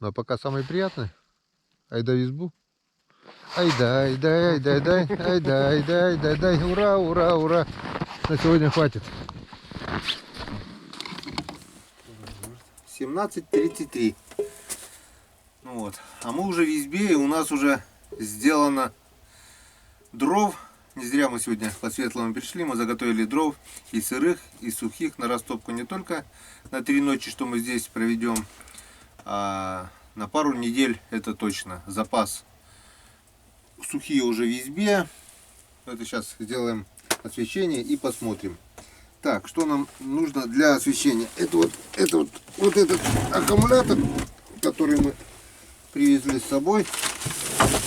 Но пока самый приятный. Айда в избу. Айда, айда, айда, айда, айда, айда, айда, айда. Ура, ура, ура. На сегодня хватит. 17:33. Ну вот. А мы уже в избе, и у нас уже сделано дров. Не зря мы сегодня по светлому пришли. Мы заготовили дров и сырых, и сухих на растопку не только на 3 ночи, что мы здесь проведем, а на пару недель, это точно. Запас. Сухие уже в избе. Это сейчас сделаем освещение и посмотрим. Так, что нам нужно для освещения? Это вот этот аккумулятор, который мы привезли с собой.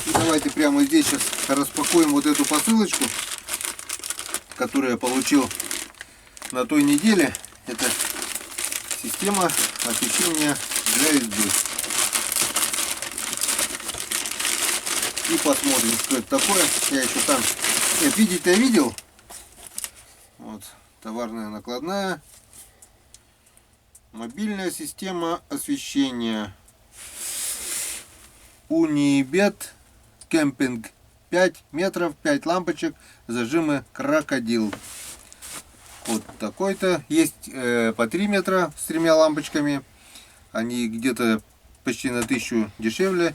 И давайте прямо здесь сейчас распакуем вот эту посылочку, которую я получил на той неделе. Это система освещения для избы. И посмотрим, что это такое. Я еще там... Нет, видеть я видел. Вот, товарная накладная. Мобильная система освещения. Унибет кемпинг. 5 метров, 5 лампочек, зажимы крокодил. Вот такой-то. Есть по 3 метра с 3 лампочками. Они где-то почти на 1000 дешевле.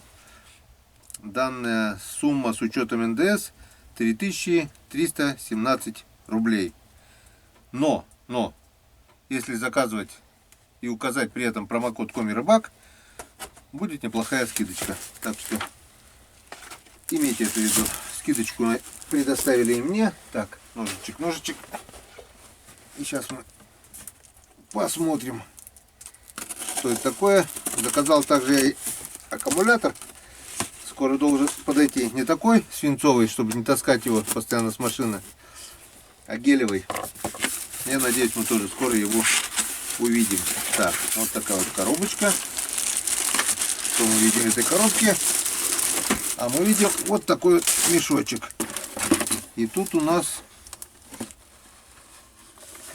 Данная сумма с учетом НДС 3317 рублей. Но, если заказывать и указать при этом промокод Комирыбак, будет неплохая скидочка. Так что имейте это в виду. Скидочку предоставили и мне. Так, ножичек. И сейчас мы посмотрим, что это такое. Заказал также я и аккумулятор. Скоро должен подойти. Не такой свинцовый, чтобы не таскать его постоянно с машины, а гелевый. Я надеюсь, мы тоже скоро его увидим. Так, вот такая вот коробочка. Что мы видим в этой коробке? А мы видим вот такой вот мешочек. И тут у нас...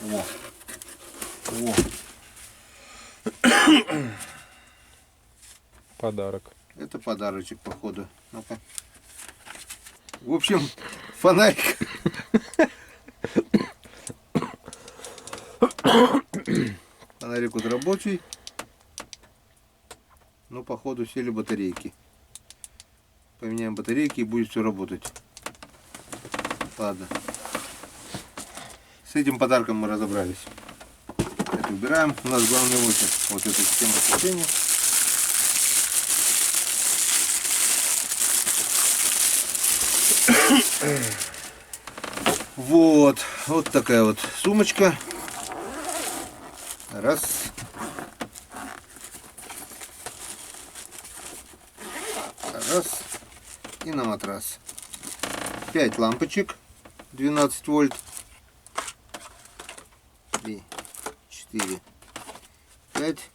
О. Подарок. Это подарочек, походу. Ну-ка. В общем, фонарик. Фонарик вот рабочий. Но, походу, сели батарейки. Поменяем батарейки и будет все работать. Ладно. С этим подарком мы разобрались. Это убираем. У нас главный вот эта система освещения. Вот такая вот сумочка. Раз. И на матрас. 5 лампочек 12 вольт. 3, 4, 5.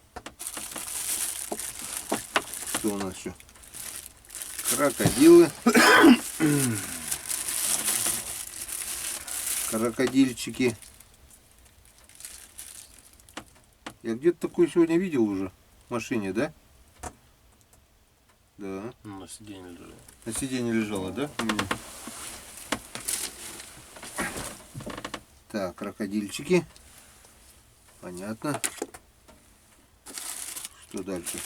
Что у нас еще? Крокодилы. Крокодильчики. Я где-то такой сегодня видел уже в машине, да? Да. На сиденье лежало. На сиденье лежало, да? Так, крокодильчики. Понятно. Что дальше?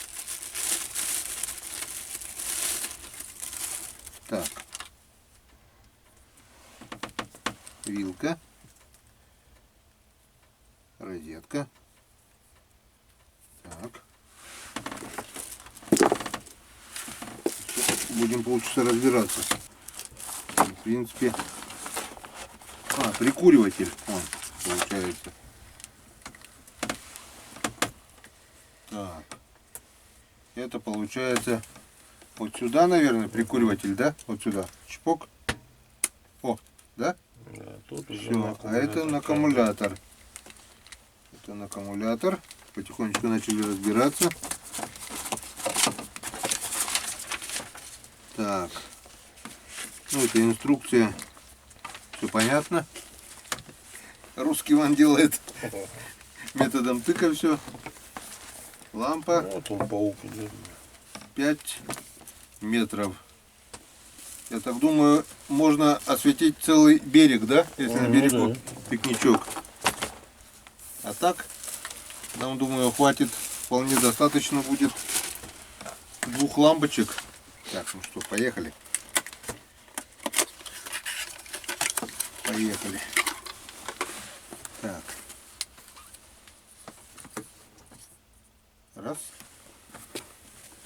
Так. Вилка. Розетка. Так. Будем полчаса разбираться. В принципе. Прикуриватель. Он получается. Так. Это получается вот сюда, наверное, прикуриватель, да? Вот сюда. Чпок. О, да? Да, тут уже все. А это на аккумулятор. Это на аккумулятор. Потихонечку начали разбираться. Так. Ну, это инструкция. Все понятно. Русский Иван делает методом тыка все. Лампа. Вот он паук идет. 5 метров. Я так думаю, можно осветить целый берег, да? Если на Ну берегу да. пикничок. А так, нам, думаю, хватит, вполне достаточно будет 2 лампочек. Так, ну что, поехали. Поехали. Так. Раз.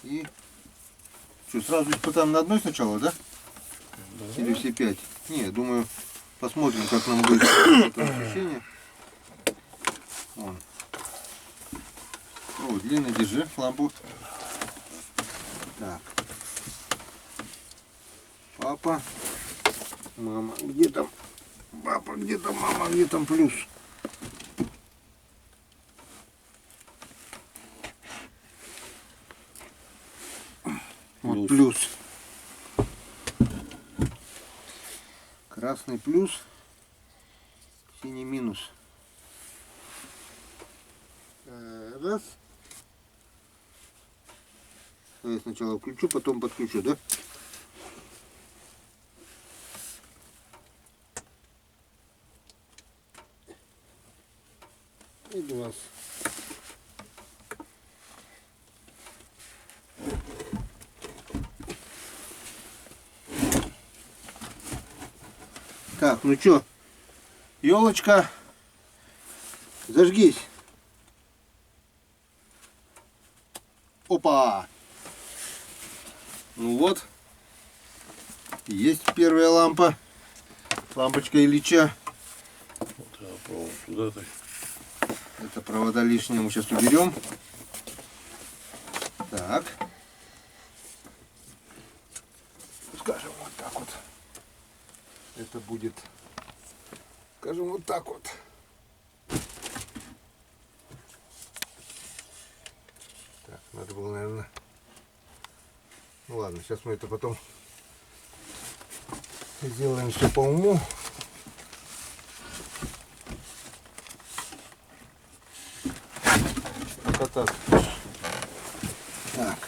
И что, сразу испытаем на одной сначала, да? Или все 5? Не, думаю, посмотрим, как нам будет это освещение. Вон. О, длинно держи лампу. Так. Папа. Мама. Где там? Папа, где там мама? Где там плюс? Вот плюс. Красный плюс. Синий минус. Раз. Я сначала включу, потом подключу, да? И 2. Так, ну чё, елочка, зажгись. Опа! Ну вот, есть первая лампа, лампочка Ильича. Вот я провод туда так. Это провода лишние мы сейчас уберем. Так. Скажем вот так вот. Это будет, скажем, вот так вот. Так, надо было, наверное... Ну ладно, сейчас мы это потом сделаем все по уму. Пока так. Так.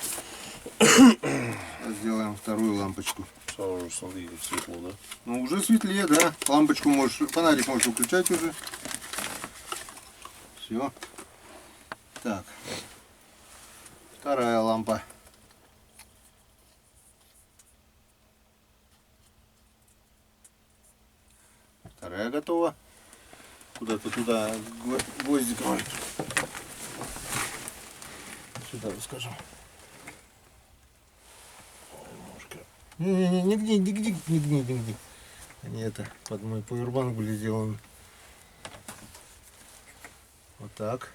Сейчас сделаем вторую лампочку. Сразу же смотри, как светло, да? Ну уже светлее, да. Лампочку можешь, фонарик можешь выключать уже. Все. Так. Вторая лампа. Вторая готова. Куда-то туда гвоздик может. Сюда, скажем. Немножко. Не-не-не, не гни, не гни, не гни, не гни. Они это под мой пауэрбанк были сделаны. Вот так.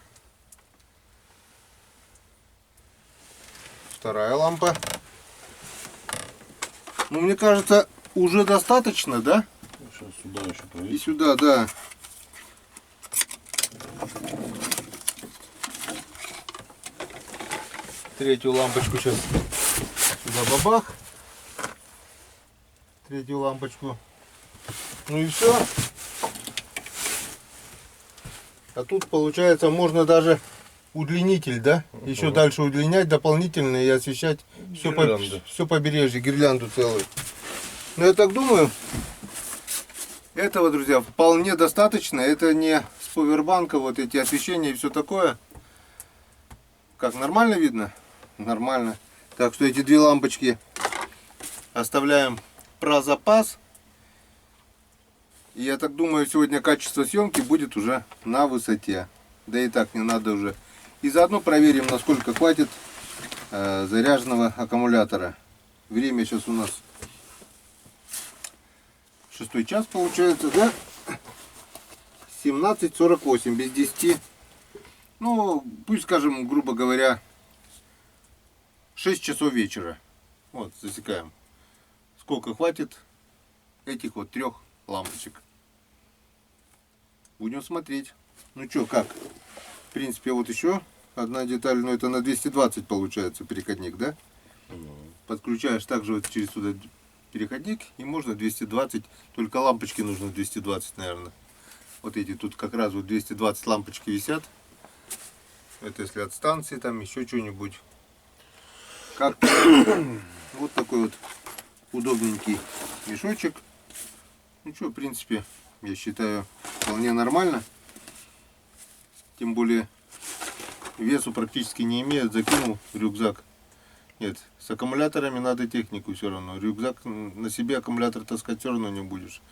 Вторая лампа. Ну, мне кажется, уже достаточно, да? Сейчас сюда еще И провести. сюда, да. Третью лампочку сейчас сюда бабах. Третью лампочку. Ну и все. А тут получается можно даже удлинитель, да? Еще дальше удлинять дополнительно и освещать Гирлянду. все побережье, гирлянду целую. Но я так думаю, этого, друзья, вполне достаточно. Это не с повербанка вот эти освещения и все такое. Как, нормально видно? Нормально. Так что эти 2 лампочки оставляем про запас. И я так думаю, сегодня качество съемки будет уже на высоте. Да и так не надо уже. И заодно проверим, насколько хватит заряженного аккумулятора. Время сейчас у нас 6 час получается, да? 17:48 без 10. Ну, пусть скажем, грубо говоря, 6 часов вечера. Вот, засекаем. Сколько хватит этих вот 3 лампочек. Будем смотреть. Ну что, как? В принципе, вот еще одна деталь, но это на 220 получается переходник, да? Подключаешь также вот через сюда переходник и можно 220, только лампочки нужно 220, наверное. Вот эти тут как раз вот 220 лампочки висят. Это если от станции, там еще что-нибудь. Как вот такой вот удобненький мешочек. Ну что, в принципе, я считаю, вполне нормально. Тем более весу практически не имеет. Закинул рюкзак. Нет, с аккумуляторами надо технику все равно. Рюкзак на себе аккумулятор таскать все равно не будешь.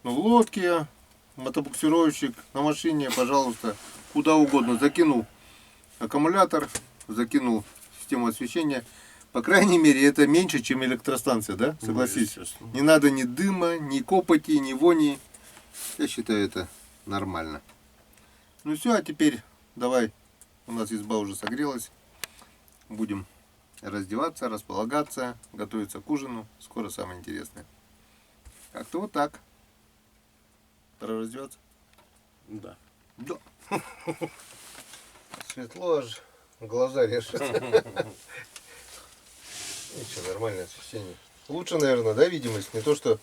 Но в лодке, мотобуксировщик, на машине, пожалуйста, куда угодно. Закинул аккумулятор, закинул систему освещения. По крайней мере, это меньше, чем электростанция, да? Согласись. Естественно. Не надо ни дыма, ни копоти, ни вони. Я считаю, это нормально. Ну все, а теперь давай. У нас изба уже согрелась. Будем раздеваться, располагаться, готовиться к ужину. Скоро самое интересное. Как-то вот так. Пора раздеваться? Да. Да. Светло аж, глаза режет. Ничего, нормальное освещение. Лучше, наверное, да, видимость? Не то, что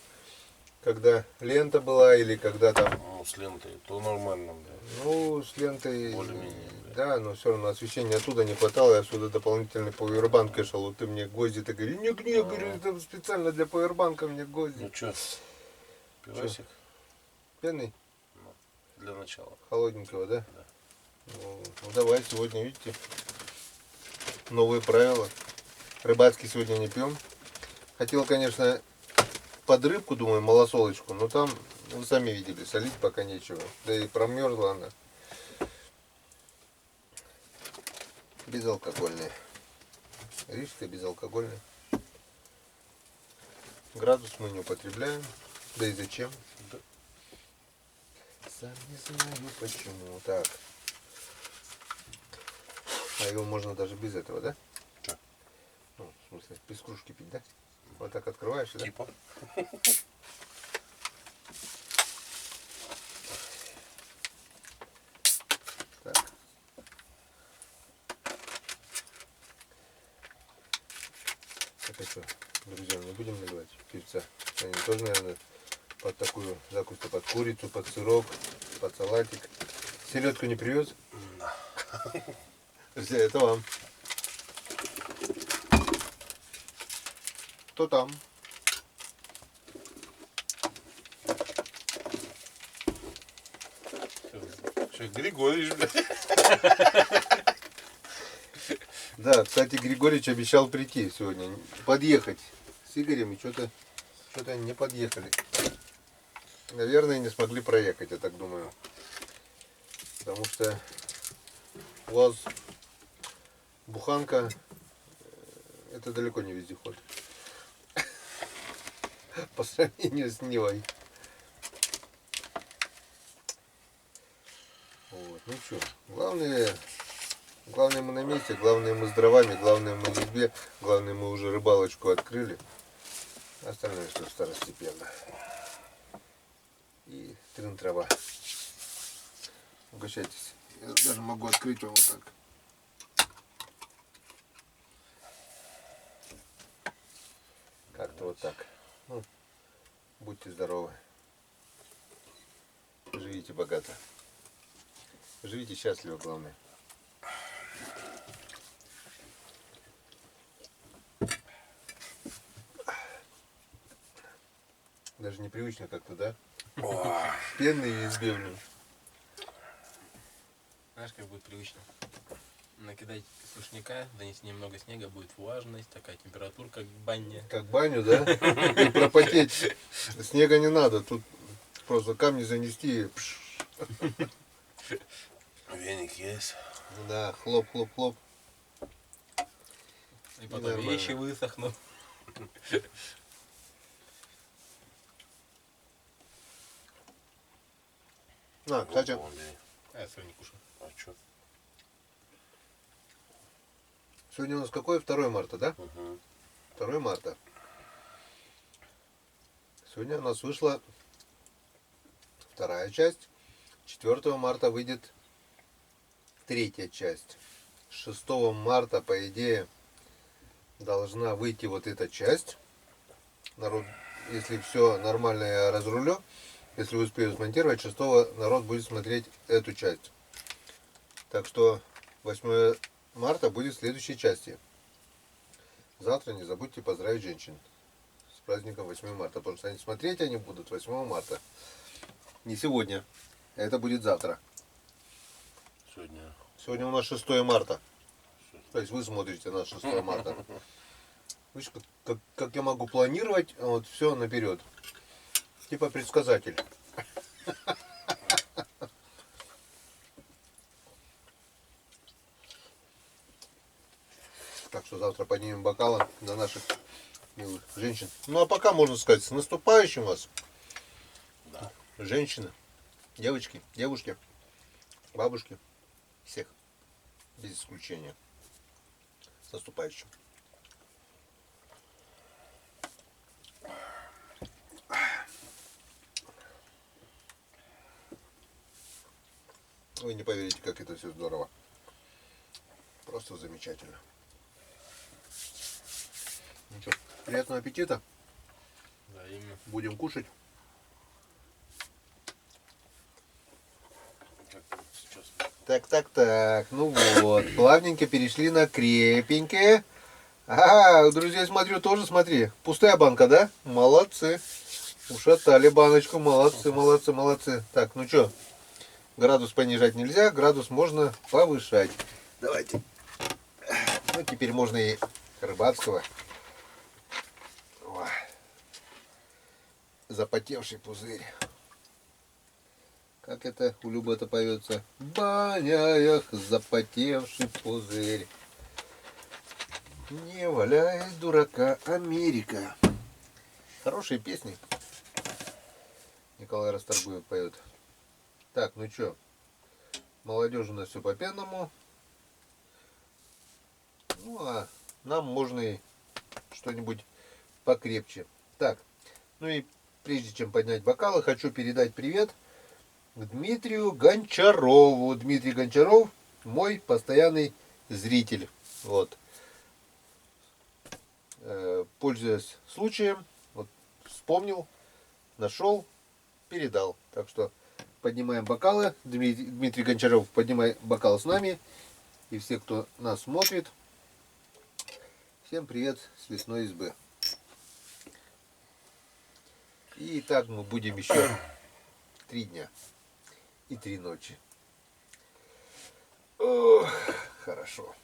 когда лента была или когда там... Ну, с лентой, то нормально, да. Ну, с лентой... Более-менее, Да, но все равно освещения оттуда не хватало. Я отсюда дополнительный пауэрбанк кэшал. Вот ты мне гвозди-то говоришь. Не, говорю, это специально для пауэрбанка мне гвозди. Ну что, пивасик? Пенный? Для начала. Холодненького, да? Да. Ну давай, сегодня, видите, новые правила. Рыбацкий сегодня не пьем. Хотел, конечно, под рыбку, думаю, малосолочку, но там, вы сами видели, солить пока нечего. Да и промерзла она. Безалкогольная. Рижская безалкогольная. Градус мы не употребляем. Да и зачем? Да. Сам не знаю почему. Так. А его можно даже без этого, да? Чё? Ну, в смысле, без кружки пить, да? Вот так открываешь, да? Типа. Так. Это что, друзья, не будем наливать певца? Они тоже, наверное, под такую закуску, под курицу, под сырок, под салатик. Селедку не привез? Да. Друзья, это вам. Кто там? Что, Григорьевич, блядь? Да, кстати, Григорьевич обещал прийти сегодня, подъехать с Игорем, и что-то они не подъехали. Наверное, не смогли проехать, я так думаю. Потому что у вас буханка, это далеко не вездеход. По сравнению с Нивой. Вот, ну что, главное мы на месте, главное мы с дровами, главное мы в избе, главное мы уже рыбалочку открыли. Остальное все второстепенно. И трын-трава. Угощайтесь. Я даже могу открыть вам вот так. Как-то вот так. Ну, будьте здоровы. Живите богато. Живите счастливо, главное. Даже непривычно как-то, да? Пенный из бивни. Знаешь, как будет привычно? Накидать сушняка, занести немного снега, будет влажность, такая температура, как баня. Как баню, да? И пропотеть. Снега не надо, тут просто камни занести и пш. Веник есть. Да, хлоп-хлоп-хлоп. И потом нормально. вещи высохнут. На, кстати, А я свой не кушаю. А что? сегодня у нас какое? 2 марта, да? Угу. 2 марта. Сегодня у нас вышла 2-я часть. 4 марта выйдет 3-я часть. 6 марта, по идее, должна выйти вот эта часть. Народ, если все нормально, я разрулю. Если успею смонтировать, 6 народ будет смотреть эту часть. Так что 8 марта будет в следующей части. завтра не забудьте поздравить женщин с праздником 8 марта, потому что смотреть они будут 8 марта. Не сегодня, это будет завтра. Сегодня. Сегодня у нас 6 марта. То есть вы смотрите на 6 марта. Видишь, как я могу планировать вот все наперед. Типа предсказатель. Так что завтра поднимем бокалы за наших милых женщин. Ну а пока можно сказать, с наступающим вас. Да. Женщины, девочки, девушки, бабушки, всех. Без исключения. С наступающим. Вы не поверите, как это все здорово. Просто замечательно. Ну что, приятного аппетита. Да, именно. Будем кушать. Как сейчас. Так. Ну вот, плавненько перешли на крепенькое. Ага, друзья, смотрю, тоже смотри. Пустая банка, да? Молодцы. Ушатали баночку. Молодцы. Так, ну что, градус понижать нельзя, градус можно повышать. Давайте. Ну, теперь можно и рыбацкого. О. Запотевший пузырь. Как это у Любы-то поется? Банях запотевший пузырь. Не валяй дурака, Америка. Хорошие песни. Николай Расторгуев поет. Так, ну что, молодежь у нас все по пенному. Ну а нам можно и что-нибудь покрепче. Так, ну и прежде чем поднять бокалы, хочу передать привет Дмитрию Гончарову. Дмитрий Гончаров мой постоянный зритель. Вот. Пользуясь случаем, вот, вспомнил, нашел, передал. Так что поднимаем бокалы. Дмитрий Гончаров, поднимай бокал с нами. И все, кто нас смотрит, всем привет с лесной избы. И так мы будем еще 3 дня и 3 ночи. Ох, хорошо.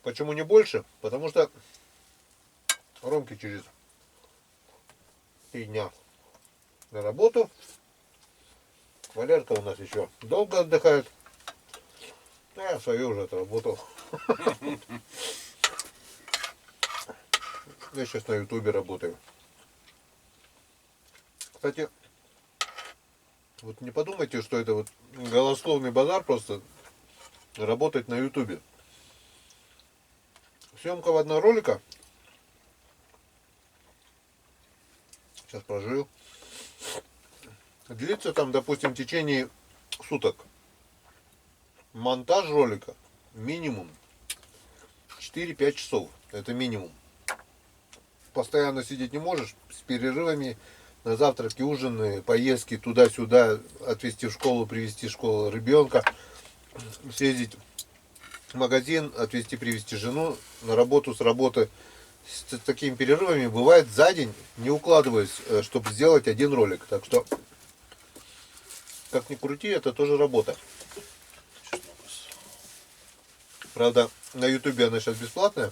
Почему не больше? Потому что Ромке через 3 дня на работу. Валерка у нас еще долго отдыхает. А я свое уже отработал. Я сейчас на ютубе работаю. Кстати, вот не подумайте, что это вот голословный базар, просто работать на ютубе. Съемка в одного ролика. Сейчас прожую. Длится там, допустим, в течение суток. Монтаж ролика минимум 4-5 часов. Это минимум. Постоянно сидеть не можешь. С перерывами на завтраки, ужины, поездки туда-сюда. Отвезти в школу, привезти в школу ребенка. Съездить в магазин, отвезти, привезти жену на работу, с работы. С такими перерывами бывает за день, не укладываясь, чтобы сделать один ролик. Так что, как ни крути, это тоже работа. Правда, на ютубе она сейчас бесплатная.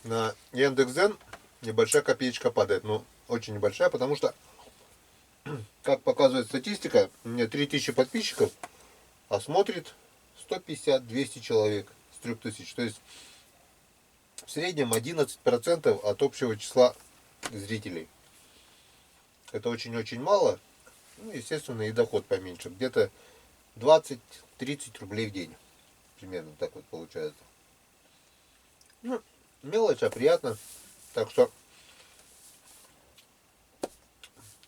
На Яндекс.Дзен небольшая копеечка падает. Ну, очень небольшая, потому что, как показывает статистика, у меня 3000 подписчиков, а смотрит 150-200 человек с 3000. То есть в среднем 11% от общего числа зрителей. Это очень-очень мало. Ну, естественно, и доход поменьше. Где-то 20-30 рублей в день. Примерно так вот получается. Ну, мелочь, а приятно. Так что,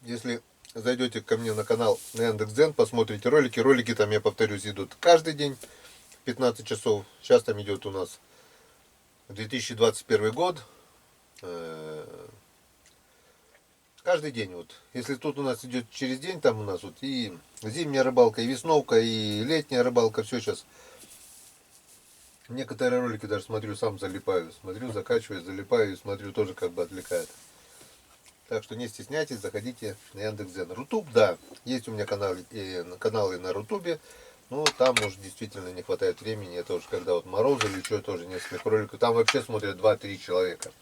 если зайдете ко мне на канал на Яндекс.Дзен, посмотрите ролики. Ролики там, я повторюсь, идут каждый день. 15 часов. Сейчас там идет у нас 2021 год. Каждый день вот. Если тут у нас идет через день, там у нас вот и зимняя рыбалка, и весновка, и летняя рыбалка, все сейчас. Некоторые ролики даже смотрю, сам залипаю. Смотрю, закачиваю, залипаю и смотрю, тоже как бы отвлекает. Так что не стесняйтесь, заходите на Яндекс.Дзен. Рутуб, да, есть у меня каналы на Рутубе. Ну, там может действительно не хватает времени. Это уж когда вот морозы или что, тоже несколько роликов. Там вообще смотрят 2-3 человека.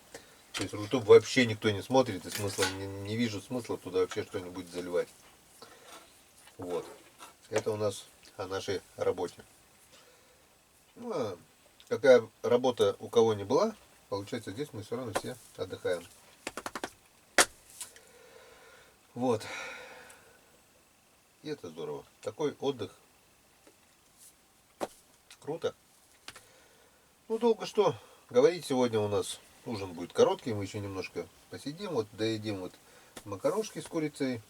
То есть Рутуб вообще никто не смотрит, и смысла не вижу смысла туда вообще что-нибудь заливать. Вот. Это у нас о нашей работе. Ну, а какая работа у кого не была, получается, здесь мы все равно все отдыхаем. Вот. И это здорово. Такой отдых. Круто. Ну, долго что говорить, сегодня у нас ужин будет короткий, мы еще немножко посидим, вот доедим вот макарошки с курицей,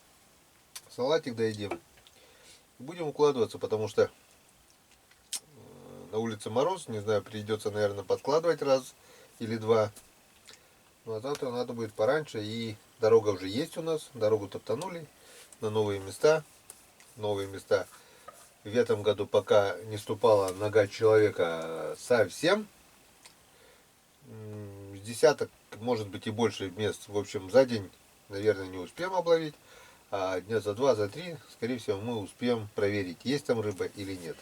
салатик доедим. Будем укладываться, потому что на улице мороз, не знаю, придется, наверное, подкладывать раз или два. Ну, а завтра надо будет пораньше, и дорога уже есть у нас, дорогу топтанули на новые места. Новые места. В этом году пока не ступала нога человека совсем. С десяток, может быть и больше мест, в общем, за день, наверное, не успеем обловить. А дня за два, за три, скорее всего, мы успеем проверить, есть там рыба или нет.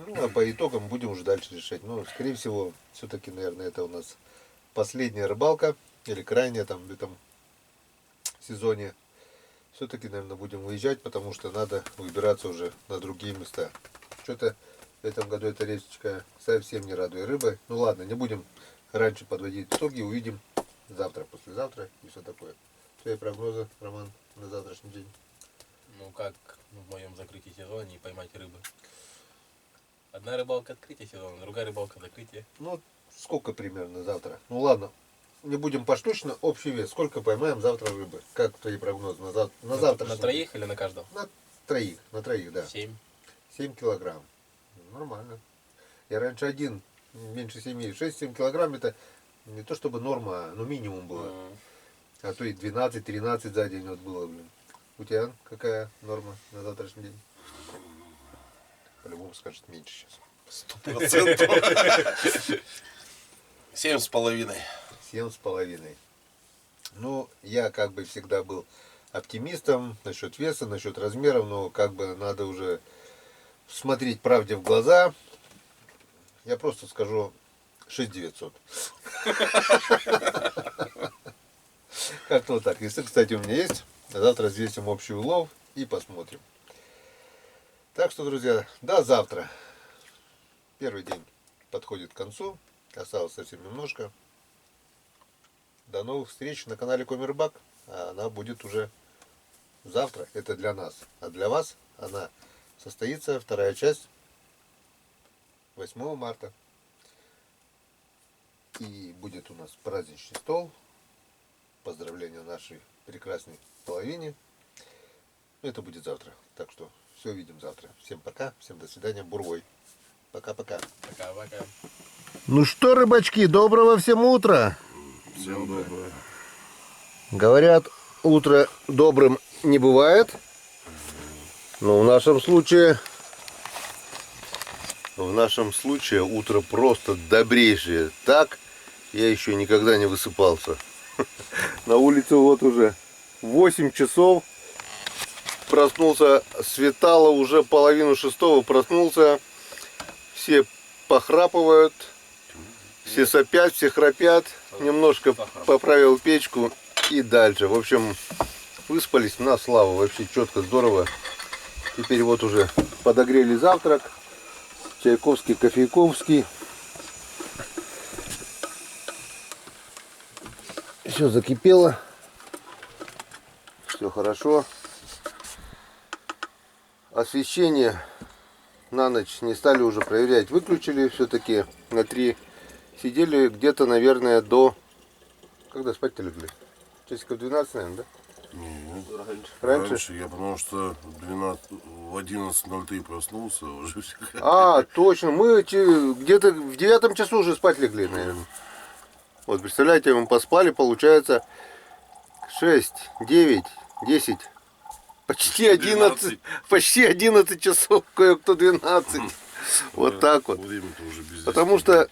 Ну, а по итогам будем уже дальше решать. Но, скорее всего, все-таки, наверное, это у нас последняя рыбалка, или крайняя там в этом сезоне. Все-таки, наверное, будем уезжать, потому что надо выбираться уже на другие места. Что-то в этом году эта речечка совсем не радует рыбой. Ну ладно, не будем раньше подводить итоги, увидим завтра, послезавтра и все такое. Твои прогнозы, Роман, на завтрашний день? Ну как в моем закрытии сезона не поймать рыбы? Одна рыбалка открытия сезона, другая рыбалка закрытия. Ну, сколько примерно завтра? Ну ладно, не будем поштучно, общий вес. Сколько поймаем завтра рыбы? Как твои прогнозы на завтра? На троих или на каждого? На троих, да. 7. 7 килограмм. Нормально. Я раньше один, меньше 7, 6-7 килограмм, это не то чтобы норма, но минимум было. А то и 12-13 за день вот было, блин. У тебя какая норма на завтрашний день? По-любому скажет меньше сейчас. 100%. 7,5. 7,5. Ну, я как бы всегда был оптимистом насчет веса, насчет размеров, но как бы надо уже смотреть правде в глаза. Я просто скажу 6900. Как-то вот так. Если, кстати, у меня есть, завтра взвесим общий улов и посмотрим. Так что, друзья, до завтра. Первый день подходит к концу. Осталось совсем немножко. До новых встреч на канале Комирбак. Она будет уже завтра. Это для нас. А для вас она состоится, вторая часть, 8 марта. И будет у нас праздничный стол. Поздравления нашей прекрасной половине. Это будет завтра. Так что все увидим завтра. Всем пока. Всем до свидания. Бурвой. Пока-пока. Пока-пока. Ну что, рыбачки, доброго всем утра. Всем доброе. Говорят, утро добрым не бывает. Но в нашем случае утро просто добрейшее. Так я еще никогда не высыпался. На улице вот уже 8 часов. Проснулся, светало уже 5:30 проснулся. Все похрапывают, все сопят, все храпят. Немножко поправил печку и дальше. В общем, выспались на славу. Вообще четко, здорово. Теперь вот уже подогрели завтрак. Чайковский, кофейковский. Все закипело. Все хорошо. Освещение на ночь не стали уже проверять. Выключили все-таки на 3. Сидели где-то, наверное, до... Когда спать-то легли? Часиков 12, наверное, да? Не, Раньше? я потому что в 11:03 проснулся уже. А, точно. Мы где-то в 9 часу уже спать легли, наверное. Вот, представляете, мы поспали, получается, 6, 9, 10, почти 11, почти 11 часов, кое-кто 12. Вот так вот. Время-то уже без Потому что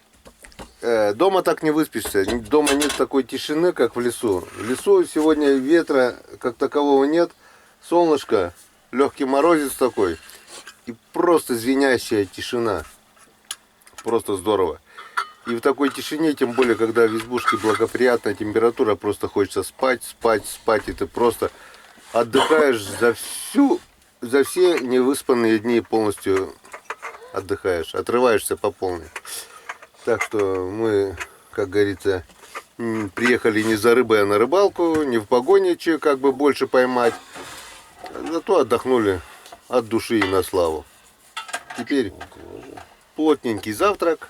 дома так не выспишься. Дома нет такой тишины, как в лесу. В лесу сегодня ветра как такового нет. Солнышко, легкий морозец такой. И просто звенящая тишина. Просто здорово. И в такой тишине, тем более, когда в избушке благоприятная температура, просто хочется спать, спать, спать. И ты просто отдыхаешь за все невыспанные дни, полностью отдыхаешь, отрываешься по полной. Так что мы, как говорится, приехали не за рыбой, а на рыбалку, не в погоне, как бы больше поймать. Зато отдохнули от души и на славу. Теперь плотненький завтрак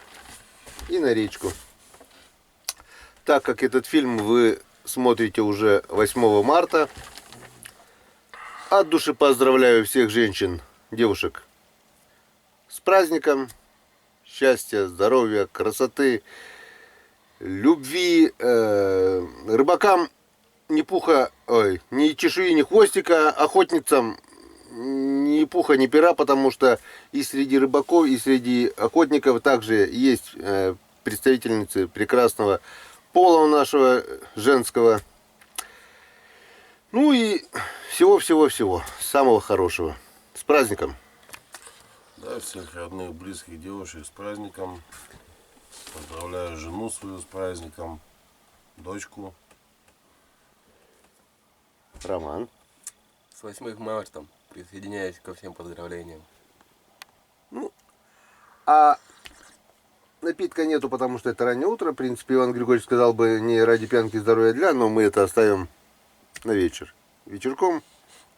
и на речку. Так как этот фильм вы смотрите уже 8 марта, от души поздравляю всех женщин, девушек с праздником. Счастья, здоровья, красоты, любви, рыбакам ни пуха, ой, ни чешуи, ни хвостика, охотницам ни пуха, ни пера, потому что и среди рыбаков, и среди охотников также есть представительницы прекрасного пола нашего женского. Ну и всего-всего-всего, самого хорошего. С праздником! Да, всех родных, близких девушек с праздником. Поздравляю жену свою с праздником, дочку. Роман. С 8 марта присоединяюсь ко всем поздравлениям. А напитка нету, потому что это раннее утро. В принципе, Иван Григорьевич сказал бы не ради пьянки здоровья для, но мы это оставим на вечер. Вечерком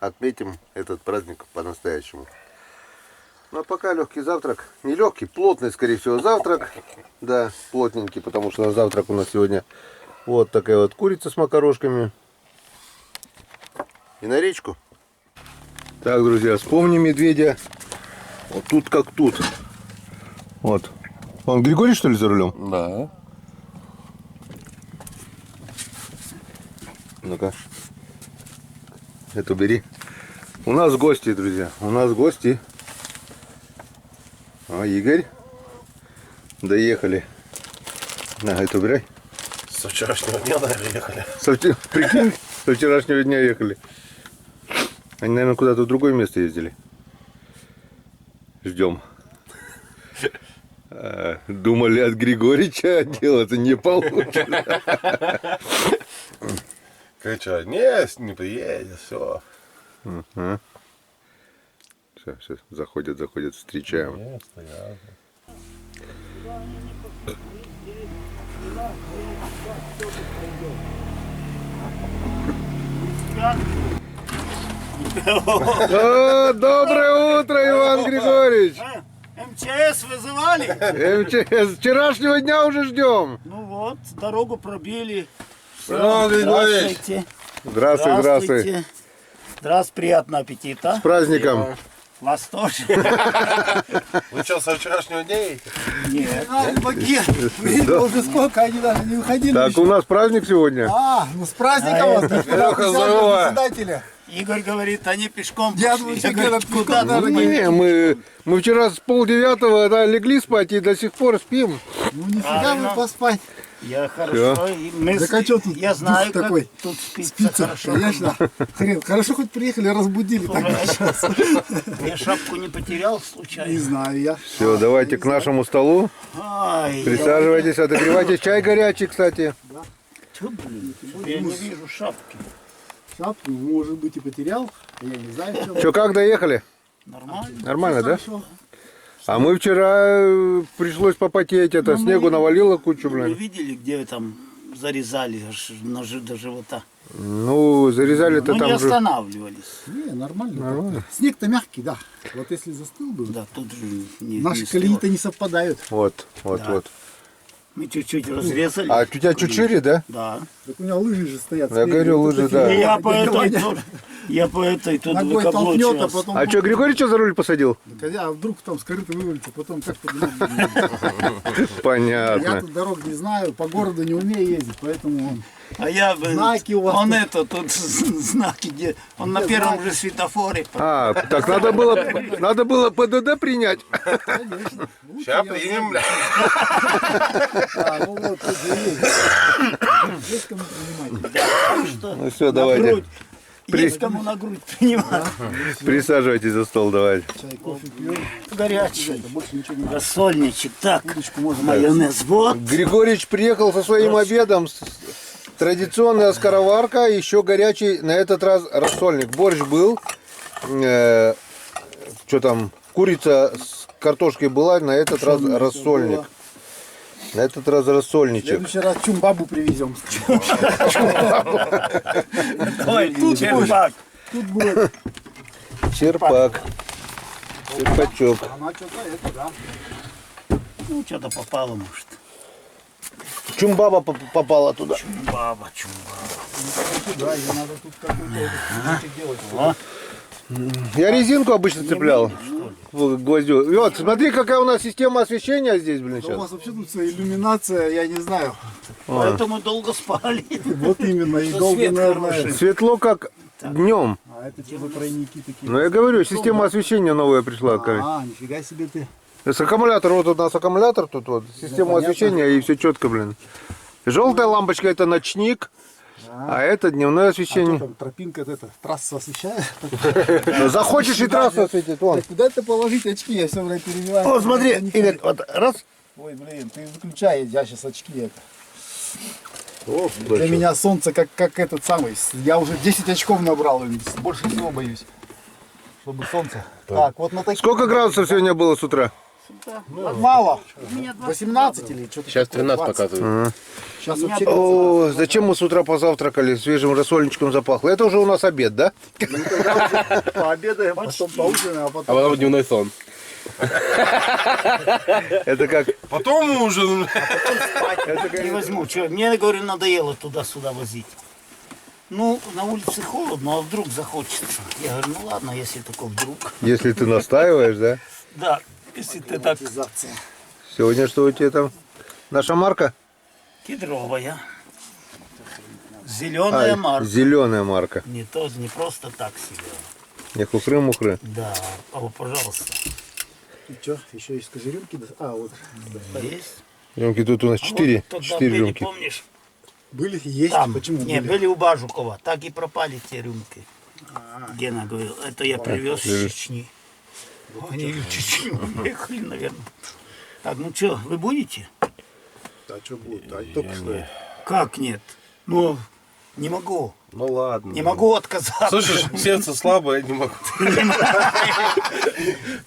отметим этот праздник по-настоящему. Ну а пока легкий завтрак. Не легкий, плотный, скорее всего, завтрак. Да, плотненький, потому что на завтрак у нас сегодня вот такая вот курица с макарошками. И на речку. Так, друзья, вспомни медведя. Вот тут как тут. Вот. Он Григорий, что ли, за рулем? Да. Ну-ка. Это бери. У нас гости, друзья. У нас гости. А, Игорь. Доехали. На, это убирай. Со вчерашнего дня, наверное, ехали. Прикинь, со вчерашнего дня ехали. Они, наверное, куда-то в другое место ездили. Ждем. Думали от Григорича отделаться не получится. Кричат, не приедет, все. Сейчас, заходят, встречаем. Нет, стоят. О, доброе утро, Иван Григорьевич! МЧС вызывали? МЧС, с вчерашнего дня уже ждем. Ну вот, дорогу пробили. Всё, Иван Григорьевич. здравствуйте. Здравствуй. Здравствуйте, приятного аппетита. С праздником. Вас тоже. Вы что, со вчерашнего дня едете? Нет. Уже сколько они даже не выходили. Так, у нас праздник сегодня. Ну с праздником вас, Леха, здорово. председателя. Игорь говорит, они пешком Я пошли. думаю, Я говорю, что куда пешком ты Не, мы вчера с 8:30 легли спать и до сих пор спим. Ну нифига Правильно. вы поспать. Я хорошо. И мы Так а чё тут я знаю, дух такой? как тут спится, Спится, хорошо. конечно. Хрен, хорошо хоть приехали, разбудили. Так, Я шапку не потерял случайно. не знаю я. Все, давайте к нашему столу. Ай, Присаживайтесь, отогревайтесь. Чай горячий, кстати. тьфу, блин, я не вижу шапки. Шапку, может быть, и потерял. Я не знаю, в чем. Че, как доехали? Нормально. Нормально, да? Хорошо. А мы вчера пришлось попотеть, это снегу навалило кучу, Вы блин. видели, где вы там зарезали аж до живота? Ну, зарезали это Ну, не там же. останавливались. Не, нормально. Снег-то мягкий, да. Вот если застыл бы, Да, тут же не наши не колеи-то не совпадают. Вот. Да. Мы чуть-чуть разрезали. А у тебя чуть шире, да? Да. Так у меня лыжи же стоят. Я спереди. говорю, Вот лыжи, это да. фигня. Я по Дядя этой Ваня тут, я по этой тут ногой толкнет, а выкаблучивался. потом... А что, Григорича за руль посадил? А вдруг там с корыта вывалится, потом как поднимать? Я Понятно. тут дорог не знаю, по городу не умею ездить, поэтому... А я, блин, Знаки у вас он тут. это, тут знаки, где он на Где первом знаки? же светофоре. А, так надо было ПДД принять. Конечно. Лучше Сейчас я примем, знаю. бля. А, ну вот, тут же есть. Есть кому принимать. Ну все, На давайте. грудь. Есть кому на грудь принимать. Присаживайтесь за стол, давайте. Чай, кофе пьем. Горячий. Это больше ничего не Рассольничек. Так, Удочку можно. майонез. Вот. Григорич приехал со своим обедом. Традиционная скороварка, еще горячий, на этот раз рассольник. Борщ был. Что там, курица с картошкой была, на этот раз рассольник. На этот раз В рассольничек. следующий раз чумбабу привезем. Ой, тут черпак. Тут будет. Черпак. Черпачок. Она что-то это, да. Ну, что-то попало, может. Чумбаба попала туда. Баба, чумба. Да, ее надо тут какой-то этот делать. О, Я резинку обычно цеплял. В гвоздю. И вот, смотри, какая у нас система освещения здесь, блин, У сейчас. вас вообще тут вся иллюминация, я не знаю. поэтому долго спали. Вот именно, и Что долго, свет наверное. хороший. Светло как днем. А это что за тройники такие? Ну я говорю, система освещения новая пришла. короче. А, нифига себе ты. С аккумулятора, вот у нас аккумулятор, тут вот, система понятно. освещения, и все четко, блин. Желтая лампочка это ночник, а это дневное А освещение. что там, тропинка это, трасса освещает? Ну, захочешь и трасса осветит, вон. Так куда это положить очки? Я все время перебиваю. О, смотри, Игорь, вот раз. Ой, блин, ты выключай, я сейчас очки это. Для меня солнце как этот самый. Я уже 10 очков набрал, больше всего боюсь. Чтобы солнце. Так, вот на таких. Сколько градусов сегодня было с утра? Мало. 18 или что-то. Сейчас такое, 13 20. показывают. Сейчас вообще О, зачем мы с утра позавтракали, свежим рассольничком запахло? Это уже у нас обед, да? пообедаем, потом поужинаем, а А потом... потом дневной сон. Это как... Потом ужин. Не возьму. Че, мне, говорю, надоело туда-сюда возить. Ну, на улице холодно, а вдруг захочется. Я говорю, ну ладно, если только вдруг. Если ты настаиваешь, да? Да, если ты так Автоматизация. Сегодня что у тебя там? Наша марка? кедровая. Зеленая марка. Зеленая марка. Не то, не просто так себе. Не хухры-мухры. Да, пожалуйста. И что, еще есть козырюмки? А, вот. Есть. Рюмки тут у нас Вот 4 тогда были, рюмки. помнишь, Были? Есть? там, Почему не, были? были у Бажукова, так и пропали те рюмки. Гена говорил, это я привез из Чечни. Они в Чечню уехали, наверное. Так, ну что, вы будете? А что будет? А только что. Как нет? Ну, не могу. Ну ладно. Не могу отказаться. Слышишь, сердце слабое, я не могу. Не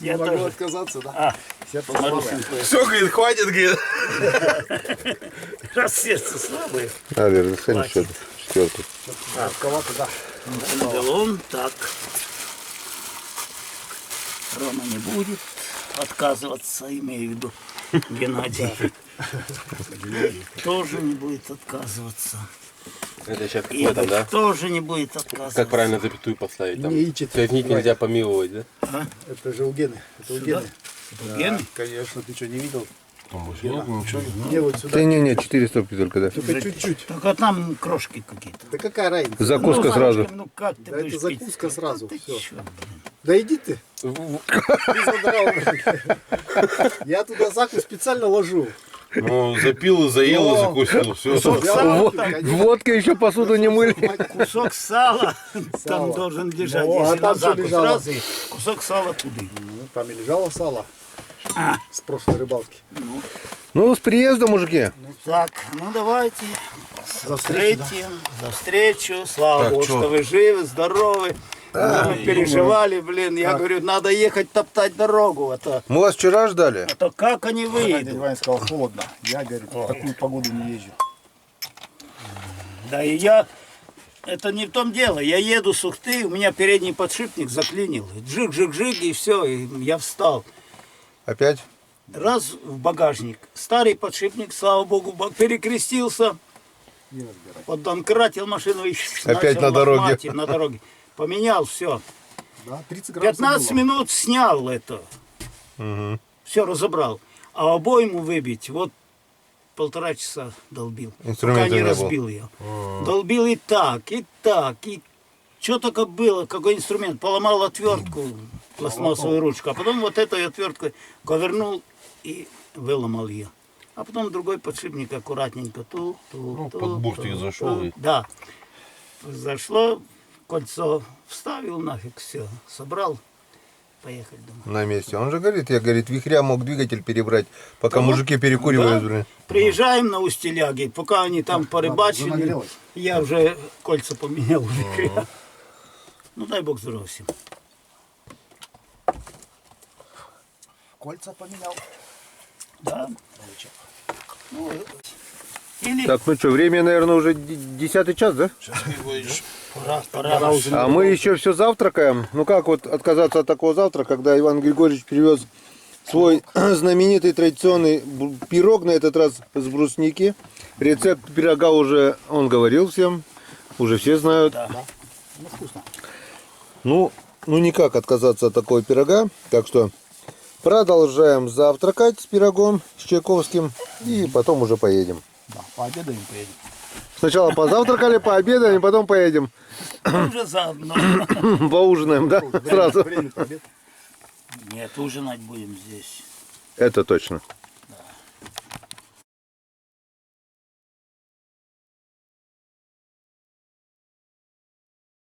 Я могу тоже. отказаться, да? А, Сердце слабое. Марусенька, Все, говорит, хватит, говорит. раз сердце слабое. А, верно, сами что-то. Четвертый. Сладковато, да. Галлон, так. Рома не будет отказываться, имею в виду. Геннадий. Тоже не будет отказываться. Это сейчас как в Игорь этом, да? тоже не будет отказываться. Как правильно запятую поставить там? Не ичит. Цветник нельзя помиловать, да? Это же у Гены. Это у Гены. Ген? Конечно, ты что, не видел? Там больше нет ничего. Где вот сюда? Ты не, 4 стопки только, да. Только чуть-чуть. Только там крошки какие-то. Да какая разница? Закуска Ну, сразу. Сашка, ну как ты Да будешь это пить? закуска сразу. Ты Все. чё, блин? Да иди ты. Ты задрал. Я туда закус специально ложу. Ну, запил и заел, и закусил. Все. Водка еще посуду не мыли. Кусок сала там Сало. должен лежать. Ну, а Если там на что закус лежало? сразу, и кусок сала туда. Ну, там и лежало сало. С прошлой рыбалки. Ну, с приездом, мужики. Так, ну давайте. За встречу, да. Встретим, за встречу. Слава Так, Богу, чё? что вы живы, здоровы. Мы переживали, блин. Я говорю, надо ехать топтать дорогу. Мы вас вчера ждали. А то как они Дядя выйдут? Ваня сказал, холодно. Я, говорит, в такую погоду не езжу. Да и я... Это не в том дело. Я еду с Ухты, у меня передний подшипник заклинил. Джик-джик-джик, и все, и я встал. Опять? Раз в багажник. Старый подшипник, слава богу, перекрестился, Не разбирай. поддонкратил машину и Опять начал на дороге. лохматить на дороге. Поменял все. Да, 30 градусов 15 было. минут снял это. Все разобрал. А обойму выбить, вот 1,5 часа долбил. Инструмента пока не не было. разбил ее. Долбил и так, и что только было, какой инструмент. Поломал отвертку, пластмассовую ручку, а потом вот этой отверткой ковернул и выломал ее. А потом другой подшипник аккуратненько. под бортик зашел и- Да. Зашло, кольцо вставил нафиг, все, собрал, поехали домой. На месте. Он же говорит, я, говорит, вихря мог двигатель перебрать, пока Да. мужики перекуривают. Да. блин. Приезжаем на Устиляги, пока они там порыбачили, нагрелась. я уже кольца поменял. Уже. Ну дай бог здоровья всем. Кольца поменял. Да. Ну, или Так, ну что, время, наверное, уже 10 час, да? пора. А мы еще все завтракаем. Ну как вот отказаться от такого завтрака, когда Иван Григорьевич привез свой знаменитый традиционный пирог, на этот раз с брусники. Рецепт пирога уже он говорил всем, уже все знают. Ну, вкусно. Ну никак отказаться от такого пирога. Так что продолжаем завтракать с пирогом, с Чайковским, и потом уже поедем. Да, пообедаем, поедем. Сначала позавтракали, пообедаем, и потом поедем. Уже заодно. Поужинаем, да? Сразу. Время, обед. Нет, ужинать будем здесь. Это точно.